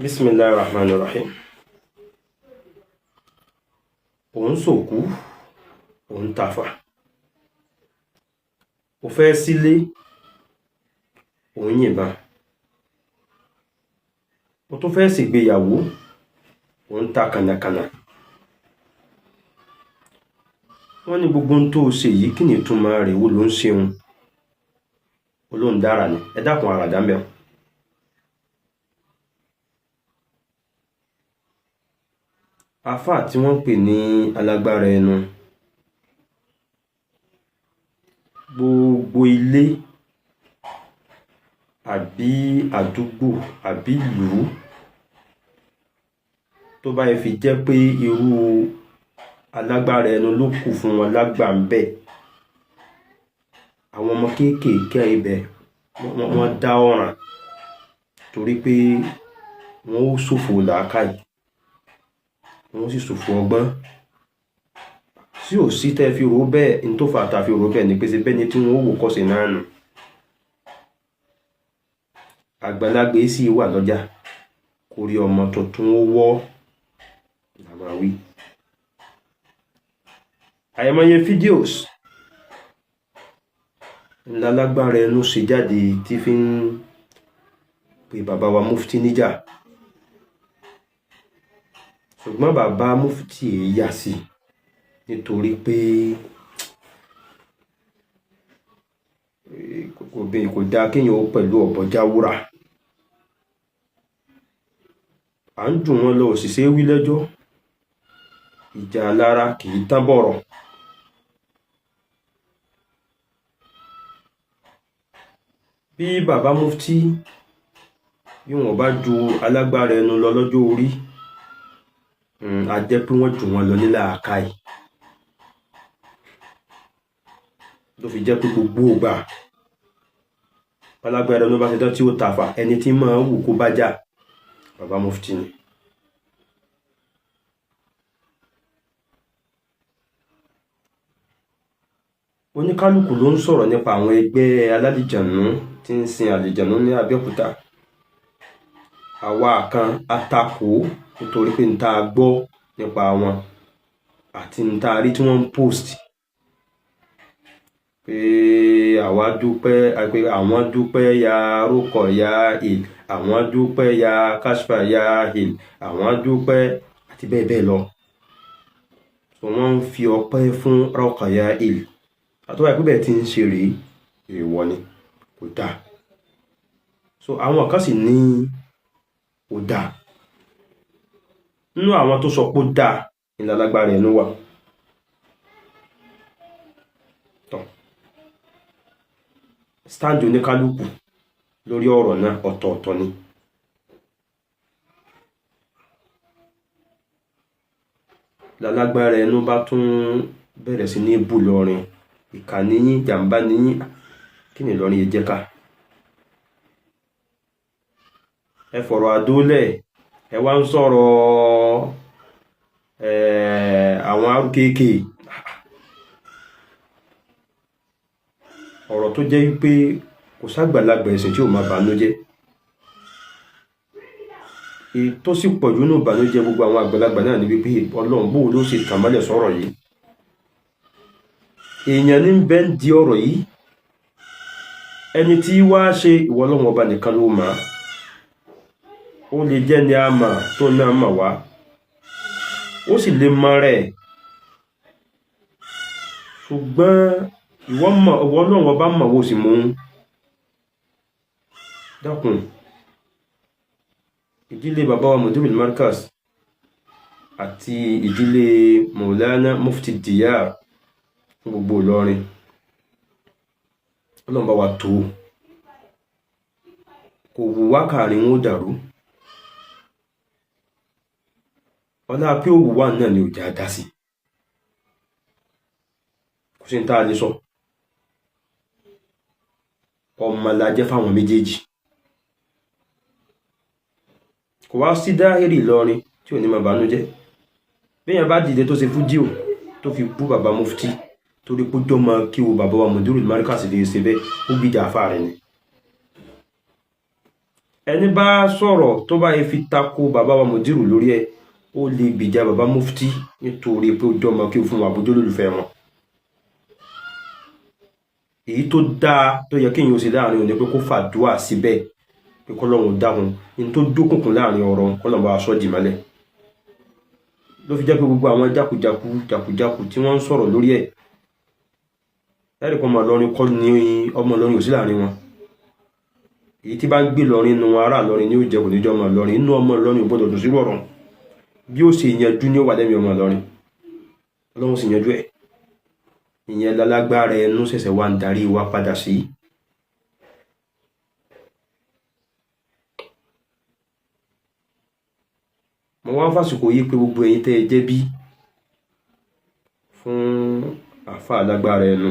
Bismillahirrahmanirrahim. Òun sòkú, òun tafà. Ó fẹ́ sílé, òun yìnbọn. Ó tún fẹ́ ṣègbéyàwó, òun ta kànàkànà. Wọ́n ní gbogbo ohun tó ṣe yìí kí ni ìtumọ̀ rẹ̀, wo ló ń ṣe un? Olóhùn dára ni, ẹ dákun àràdá mẹ́. Àfáà tí wọ́n pè ní alágbára ẹnu, gbogbo ilé àbí àdúgbò àbí ìlú tó bá fi jẹ́ pé irú alágbára ẹnu ló kù fún wọn lágbà ń bẹ̀, àwọn ọmọ kéékèèké ibẹ̀ wọ́n dá ọ̀ràn, torí pé wọ́n ó ṣòfò làákàyè, wọ́n sì ṣòfò ọgbọ́n. Sí ò sí tẹ́ fi rò bẹ́ẹ̀, ní tó fà tá fi rò bẹ́ẹ̀ ni pé ṣe bẹ́ẹ̀ ni tí wọ́n ó wò kọ́sẹ̀ náà nù. Àgbàlagbà sì wà lọ́jà kó rí ọmọ tuntun ó wọ́ làmáwí. Àìmọye fídíòs ńlá lágbára ẹnu ṣe jáde tí fi ń pe bàbá wa mufti níjà, ṣùgbọ́n bàbá mufti yà sí nítorí pé kò dá kéèyàn ó pẹ̀lú ọ̀bọ jáwúrà. À ń jù wọn lọ òṣìṣẹ́ wí lẹ́jọ́, ìjà lára kì í tán bọ̀rọ̀. Bí bàbá mufti bí wọn bá ju alágbára ẹnu lọ lọ́jọ́ orí, a jẹ́ pé wọ́n jù wọn lọ ní làákàyè. Ló fi jẹ́ pé gbogbo ìgbà alágbára ẹnu bá ṣe tán tí ó tàfà, ẹni tí máa wù kó bá jà bàbá mufti ni. Oníkálùkù ló ń sọ̀rọ̀ nípa àwọn ẹgbẹ́ alálìjànú tí ń sin àlìjànú ní Abẹ́òkúta. Àwa kan atakò nítorí pé n ta gbọ́ nípa wọn àti n ta rí tí wọ́n ń post pé àwa dúpẹ́, pé àwọn dúpẹ́ ya rókọ̀ ya il, àwọn dúpẹ́ ya kashfa ya il, àwọn dúpẹ́ àti bẹ́ẹ̀ bẹ́ẹ̀ lọ. So wọ́n ń fi ọpẹ́ fún rókọ̀ ya il. Àtọ́wà pé bẹ́ẹ̀ tí ń ṣe rèé, èèwọ̀ ni, kò dáa. So àwọn kan sì ní ó dáa. Nínú àwọn tó sọ pé ó dáa ní alágbára ẹnu wà. Stand oníkálùkù lórí ọ̀rọ̀ náà ọ̀tọ̀ọ̀tọ̀ ni. Lálágbára ẹnu bá tún bẹ̀rẹ̀ sí ní bú lọ́rin, ìkà níyín, jàmbá níyín, kí ni Ìlọrin yìí jẹ́ ká? Ẹ fọ̀rọ̀ àdólẹ̀, ẹ wá ń sọ̀rọ̀ àwọn arúkéèké. Ọ̀rọ̀ tó jẹ́ wípé kò ságbàlagbà ẹ̀sìn tí ò máa bànújẹ́. Èyí tó sì pọ̀jù nínú ìbànújẹ́ gbogbo àwọn àgbàlagbà náà ni wípé Ọlọ́run bó ló ṣe tàn mọ́lẹ̀ sọ̀rọ̀ yìí. Èèyàn ní bẹ́ ń di ọ̀rọ̀ yìí, ẹni tí wá ṣe ìwọ Ọlọ́run ọba nìkan ló mọ̀. Ó lè jẹ́ ni a mà tó náà mà wá, ó sì lè mọ rẹ̀, ṣùgbọ́n ìwọ Ọlọ́run ọba mọ̀ ó sì mú un. Dákun, ìdílé bàbá wa Mudirul Markaz àti ìdílé Maulana Mufti Diyar fún gbogbo Ìlọrin, Ọlọ́run bá wa tó, kò wù wá kàrin wọn ó dàrú. Ọlá pé ó wù wá náà ni ò jẹ́ àdá sí, kò sí ní tá a lè sọ. Ọmọ la jẹ́ fáwọn méjèèjì. Kò wá sí dáhìrì Ìlọrin tí ò ní máa bànújẹ́. Béèyàn bá dìde tó ṣe fújíò tó fi bú bàbá mufti torí pé jọ máa kí wo bàbá wa Mudirul Markaz lè ṣe bẹ́ẹ̀, ó gbìjà àfáà rẹ̀ ni. ẹni bá sọ̀rọ̀ tó bá yẹ fi tako bàbá wa Mudiru lórí ẹ̀ ó lè gbìjà bàbá mufti nítorí pé ó jọmọ kí o fún wa àbójó lólùfẹ́ wọn. èyí tó dáa tó yẹ kéèyàn ó ṣe láàrin òní pé kó fàdúà síbẹ̀ pé kọ́lọ́run dáhùn ní tó dókùnkùn láàrin ọ̀rọ̀ kọ́lọ́run bá aṣọ dì mọ́lẹ̀. ló fi jẹ́ pé gbogbo àwọn jákujàku tí wọ́n ń sọ̀rọ̀ lórí ẹ̀ ẹ̀rì kan ọmọ Ìlọrin kọ́ ni ọmọ Ìlọrin ò sí láàrin wọn. èyí tí bá ń gbé Ìlọrin nu ará Ìlọrin ni ó jẹ́ kò ní jẹ́ ọmọ Ìlọrin inú ọmọ Ìlọrin ò gbọ́dọ̀ dùn sí rọ̀rùn bí ó ṣe yanjú ní ó wà lẹ́mìí ọmọ Ìlọrin Ọlọ́run sì yanjú ẹ̀. ìyẹn lálágbára ẹnu ṣẹ̀ṣẹ̀ wá ń darí wa padà sí. mo wá fásitì yí pé gbogbo ẹ̀yin tẹ́ ẹ jẹ́ bí fún àfa alágbára ẹnu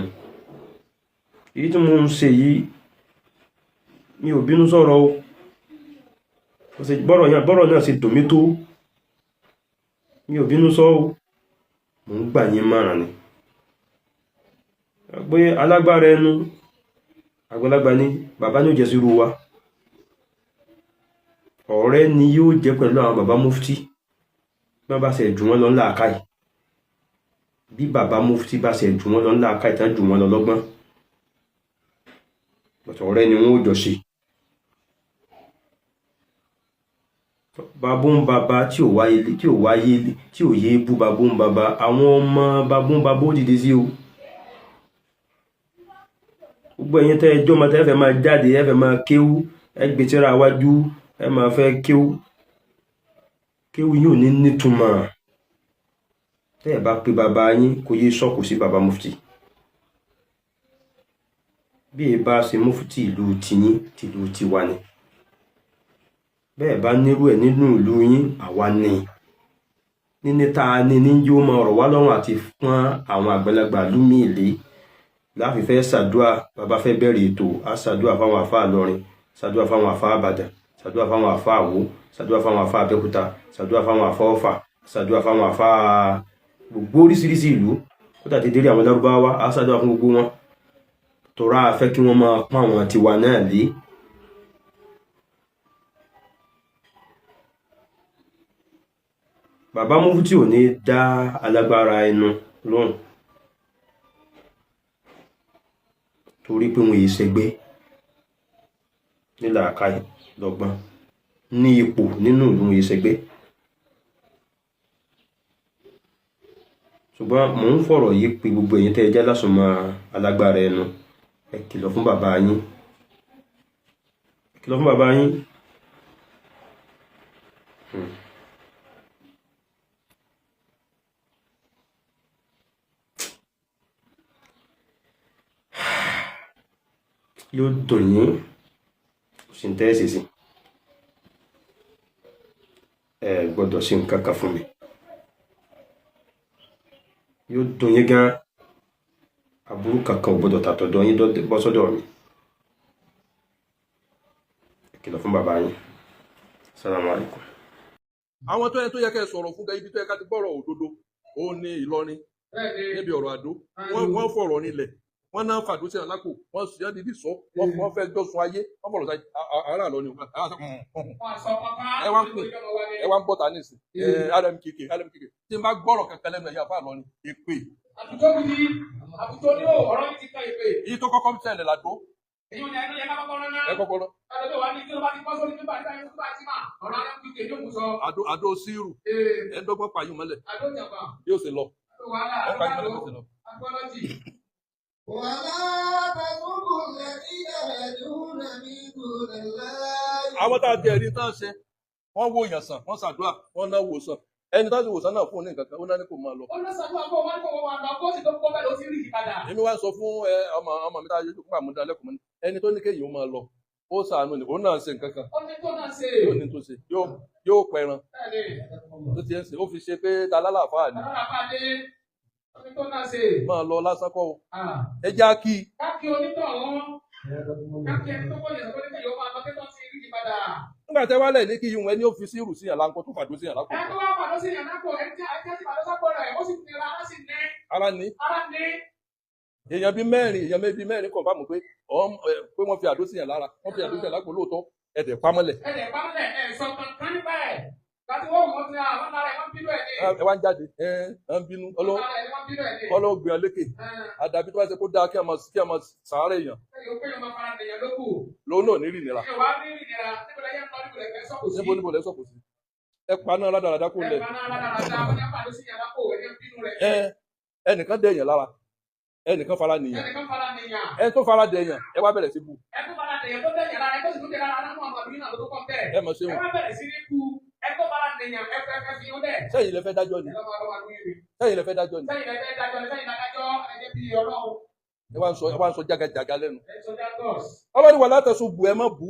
èyí tí mo ń ṣe yìí mi ò bínú sọ̀rọ̀ o bọ́rọ̀ náà ṣe dùn mí tó mi ò bínú sọ o mo ń gbà yín mọ̀ràn ni pé alágbára ẹnu àgbàlagbà ni bàbá ní ó jẹ́ sírú wa ọ̀rẹ́ ni yóò jẹ́ pẹ̀lú àwọn bàbá mufti bí wọ́n bá ṣe jù wọ́n lọ ńlá àkáì bí bàbá mufti bá ṣe jù wọ́n lọ ńlá àkáì tán jù wọ́n lọ lọ́gbọ́n ọ̀rẹ́ ni wọ́n ó jọ ṣe. babún bàbá tí ò yé bú babún bàbá àwọn ọmọ babún bàbá ó dìde sí o. gbogbo ẹ̀yin tẹ́ ẹjọ́ máa tẹ́ fẹ́ máa jáde ẹ fẹ́ máa kéwú ẹ gbé tíra wájú ẹ máa fẹ́ kéwú yóò ní nítumọ̀ tẹ́ ẹ bá pé bàbá yín kò yé sọ́kù sí bàbá mufti bí ẹ bá ṣe mufti ìlú tiyín tìlú tiwa ni bẹ́ẹ̀ bá nírú ẹ̀ nínú ìlú yín àwa ni níní tá a ní yóò máa rọ̀ wá lọ́rùn àti fún àwọn àgbàlagbà lúmí ìlé láàfin fẹ́ ṣàdúà bàbá fẹ́ bẹ̀rẹ̀ ètò á ṣàdúà fáwọn àfá Ìlọrin ṣàdúà fáwọn àfá Ìbàdàn ṣàdúà fáwọn àfá Àwó ṣàdúà fáwọn àfá Abẹ́òkúta ṣàdúà fáwọn àfá Ọ̀fà ṣàdúà fáwọn àfá gbogbo oríṣiríṣi ìlú ó dàtí dérí àwọn Lárúbáwá á ṣàdúà fún gbogbo wọn tọ́ra fẹ́ kí wọ́n máa pọ́n àwọn tiwa náà lé. bàbá mufti ò ní dá alágbára ẹnu lóhùn torí pé wọn yìí ṣẹgbẹ́ nílà àkáì lọ́gbọ́n ní ipò nínú ìlú yìí ṣẹgbẹ́. ṣùgbọ́n mò ń fọ̀rọ̀ yìí pé gbogbo ẹ̀yin tẹ́ ẹ jẹ́ lásùnmọ́ alágbára ẹnu ẹ kìlọ̀ fún bàbá yín yóò dùn yín sí ń tẹ́ẹ̀sì sí ẹ gbọ́dọ̀ sí nǹkan kan fún mi yóò dùn yín gan aburú kankan ò gbọ́dọ̀ tàtọ̀dọ̀ yín bọ́ sọ́dọ̀ mi ẹ kìlọ̀ fún bàbá yín. Assalamu alaikum. àwọn tó yẹ kẹ́ ẹ sọ̀rọ̀ fún ibi tó yẹ ká ti gbọ́rọ̀ òdodo ó ní Ìlọrin níbi ọ̀rọ̀ àdó wọ́n fọ̀rọ̀ nílẹ̀ wọ́n náà fàdó sí àlápò wọ́n sì yáde sọ wọ́n fẹ́ jọ́sùn ayé wọ́n fọ̀rọ̀ sáyé ara lọ ni ẹ wá ń bọ̀ ta nísìn rmkk tí n bá gbọ́rọ̀ kankan lẹ́nu ẹ̀yà fà lọ ni èpè. àbùtọ́ ní ọ̀rọ̀ mi ti ká èpè. èyí tó kọ́kọ́ ń tẹ̀lé làdó. èyí ò ní ẹnu yẹn ká kọ́kọ́ rán náà. ẹ kọ́kọ́ rán. àdó wa ní kí ló bá ti pọ́ sórí pípa nípa ẹni tó bá ti mà ọ̀rọ̀ rmkk yóò mú sọ. àdó sírù ẹ̀ẹ́dọ́gbọ́n pààyàn mọ́lẹ̀ àdó jàpá yóò ṣe lọ. àwọn tá a di ẹ̀rí tán ṣe wọ́n wo èèyàn sàn wọ́n ṣàdúrà wọ́n náà wò sàn ẹni tó ti wò sàn náà fún ní nǹkan kan ó náà ní kò máa lọ. ó lọ ṣàdúrà fún ọmọ nípa wọn àgbà kó sì tó kọ́ bẹ́ẹ̀ ló ti rí ìpadà. èmi wá sọ fún ọmọ mi tá a yọjú fún àmúdá lẹ́kùn mọ́ni ẹni tó ní kéèyàn ó máa lọ ó ṣàánú ni òun náà ṣe nǹkan kan. ó ní tó náà ṣe. yóò ní tó ṣe yóò pẹran tó ti ń ṣe ó fi ṣe pé ta lálàáfáà ni. máa lọ lásán kọ́ o ẹ já kí. káàkiri onítọ̀hún káàkiri ẹni tó kọ́ yẹn lọ́kọ́ nígbà yóò máa lọ kẹ́tọ́ sí rí ìpadà. nígbà tẹ́ wálẹ̀ ní kí yìí ẹni ó fi sí ìrù sí yàn láńkó tó fàdó sí yàn lápò. ẹ tó wá fàdó sí yàn lápò ẹ jẹ́ sí fàdó sápò rẹ̀ ó sì nira á sì ní. ara ní. èèyàn bíi mẹ́rin kọ̀ fáàmù pé wọ́n fi àdó sí yàn lára wọ́n fi àdó sí yàn lápò lóòótọ́ ẹ̀dẹ̀ pamọ́lẹ̀ Ẹ̀dẹ̀ pamọ́lẹ̀ sọ kankan nípa ẹ̀. Láti wọ́n mọ̀ sí àwọn lára ẹ̀ wọ́n bínú ẹ̀ ní. ẹ wá ń jáde ẹ ń bínú Lára ẹ̀ wọ́n bínú ẹ̀ ní. ọlọ́wọ́ gbìyàn lékè àdàbí tó bá ṣe kó dáa kí a máa sàárẹ̀ èèyàn Yóò pé yóò máa fara dèèyàn lókù. lòun náà ní rí nira Yóò wá ní ìnira níbo lẹ́yìn ń lọ níbo lẹ́fẹ̀ẹ́ sọ̀kò sí. níbo lẹ́ sọ̀kò sí ẹ pa náà ládàradà kó lẹ̀ Ẹ̀fọn náà ládàradà wọ́n ní àpàdé sí yàrá kò wẹ̀ ní bínú rẹ̀. ẹnìkan dẹ̀ èèyàn lára ẹnìkan fara nìyàn Ẹnìkan fara nìyàn. ẹ tó fara dẹ̀ èèyàn ẹ wá bẹ̀rẹ̀ sí bú Ẹ tó fara dèèyàn tó dẹ̀yàn lára ẹ tó sì tún dẹ̀ lára náà mọ̀ àbí náà ló tó kọ́ bẹ́ẹ̀. ẹ mọ̀ ṣe Ẹ wọn wá bẹ̀rẹ̀ sí ní kú. Ẹ tó fara dèèyàn ẹ fẹ́ fi yóò dẹ̀. sẹ́yìn lẹ fẹ́ dájọ́ ni Ẹ lọ́wọ́ lọ́wọ́ àdúgbò yìí. sẹ́yìn lẹ fẹ́ dájọ́ ni Sẹ́yìn lẹ́fẹ̀ẹ́ dájọ́ ni sẹ́yìn dájọ́ ẹ̀jẹ̀ bí ọlọ́run. ẹ wá ń sọ jágajàga lẹ́nu Ẹ sọ dájọ́. ọlọ́ni wà látẹ̀sùn bù ẹ mọ́ bù